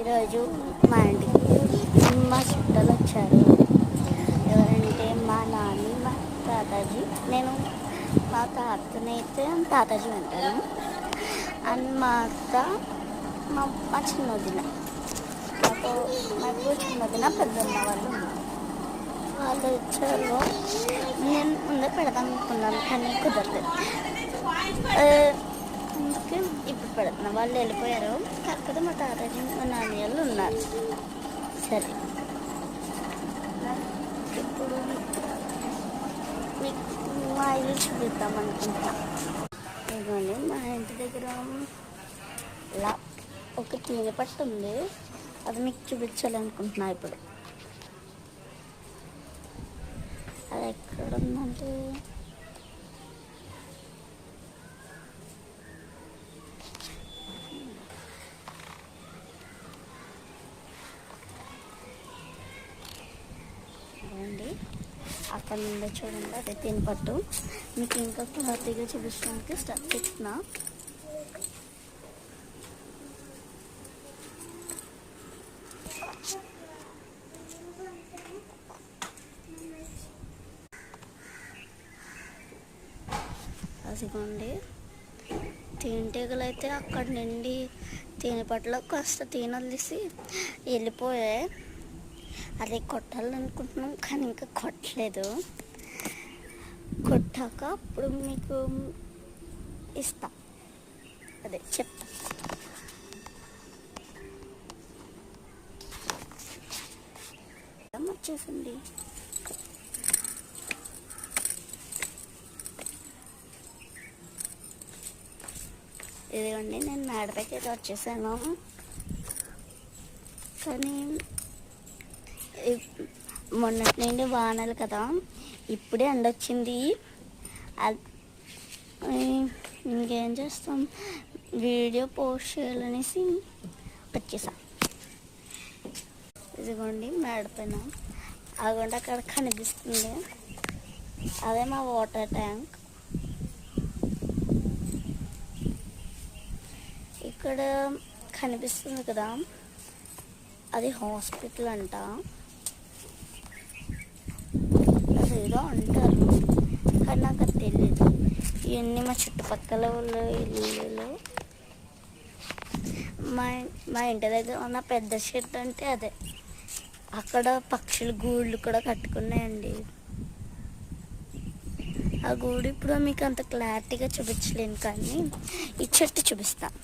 ఈరోజు మా ఇంటికి మా చుట్టాలు వచ్చారు. ఎవరంటే మా నాని, మా తాతాజీ. నేను మా తాతనైతే తాతాజీ అంటాను. అండ్ మా అత్త, మా చిన్న వదిన, నాకు చిన్న వదిన పెద్దన్న వాళ్ళు ఉన్నారు. వాళ్ళు వచ్చారు. నేను ముందే పెడదాం అనుకున్నాను కానీ కుదరలేదు. అందుకే ఇప్పుడు పెడుతున్నా. వాళ్ళు వెళ్ళిపోయారు, కాకపోతే మా తాతాజీ మా నాన్న వాళ్ళు ఉన్నారు. సరే, ఇప్పుడు మీకు మా ఇల్లు చూపిద్దాం అనుకుంటున్నా. ఇదిగోండి, మా ఇంటి దగ్గర ఇలా ఒక టీని పట్టు ఉంది. అది మీకు చూపించాలనుకుంటున్నా. ఇప్పుడు అది ఎక్కడ ఉందంటే అండి, అక్కడ నుండి చూడండి, అదే టీని పట్టు. మీకు ఇంకా క్లారిటీగా చూపించడానికి స్టార్ట్ చేస్తున్నా. అదిగోండి, తేనెటీగలు అయితే అక్కడ నుండి తేనెపట్టులో కాస్త తేనెలు తీసి వెళ్ళిపోయాయి. అది కొట్టాలనుకుంటున్నాం కానీ ఇంకా కొట్టలేదు. కొట్టాక అప్పుడు మీకు ఇస్తా, అదే చెప్తా. వచ్చేసింది. ఇదిగోండి, నేను మేడపైకి అయితే వచ్చేసాను. కానీ మొన్నటి నుండి వానలు కదా, ఇప్పుడే ఎండొచ్చింది. ఇంకేం చేస్తాం, వీడియో పోస్ట్ చేయాలనేసి వచ్చేసా. ఇదిగోండి, మేడపైన అదిగోండి అక్కడ కనిపిస్తుంది, అదే మా వాటర్ ట్యాంక్. ఇక్కడ కనిపిస్తుంది కదా, అది హాస్పిటల్ అంట. అదేదో అంటారు కానీ నాకు అది తెలియదు. ఇవన్నీ మా చుట్టుపక్కల వాళ్ళ ఇల్లులు. మా ఇంటి దగ్గర ఉన్న పెద్ద షెడ్ అంటే అదే. అక్కడ పక్షులు గూళ్ళు కూడా కట్టుకున్నాయండి. ఆ గూడు ఇప్పుడు మీకు అంత క్లారిటీగా చూపించలేను కానీ ఈ చెట్టు చూపిస్తాను.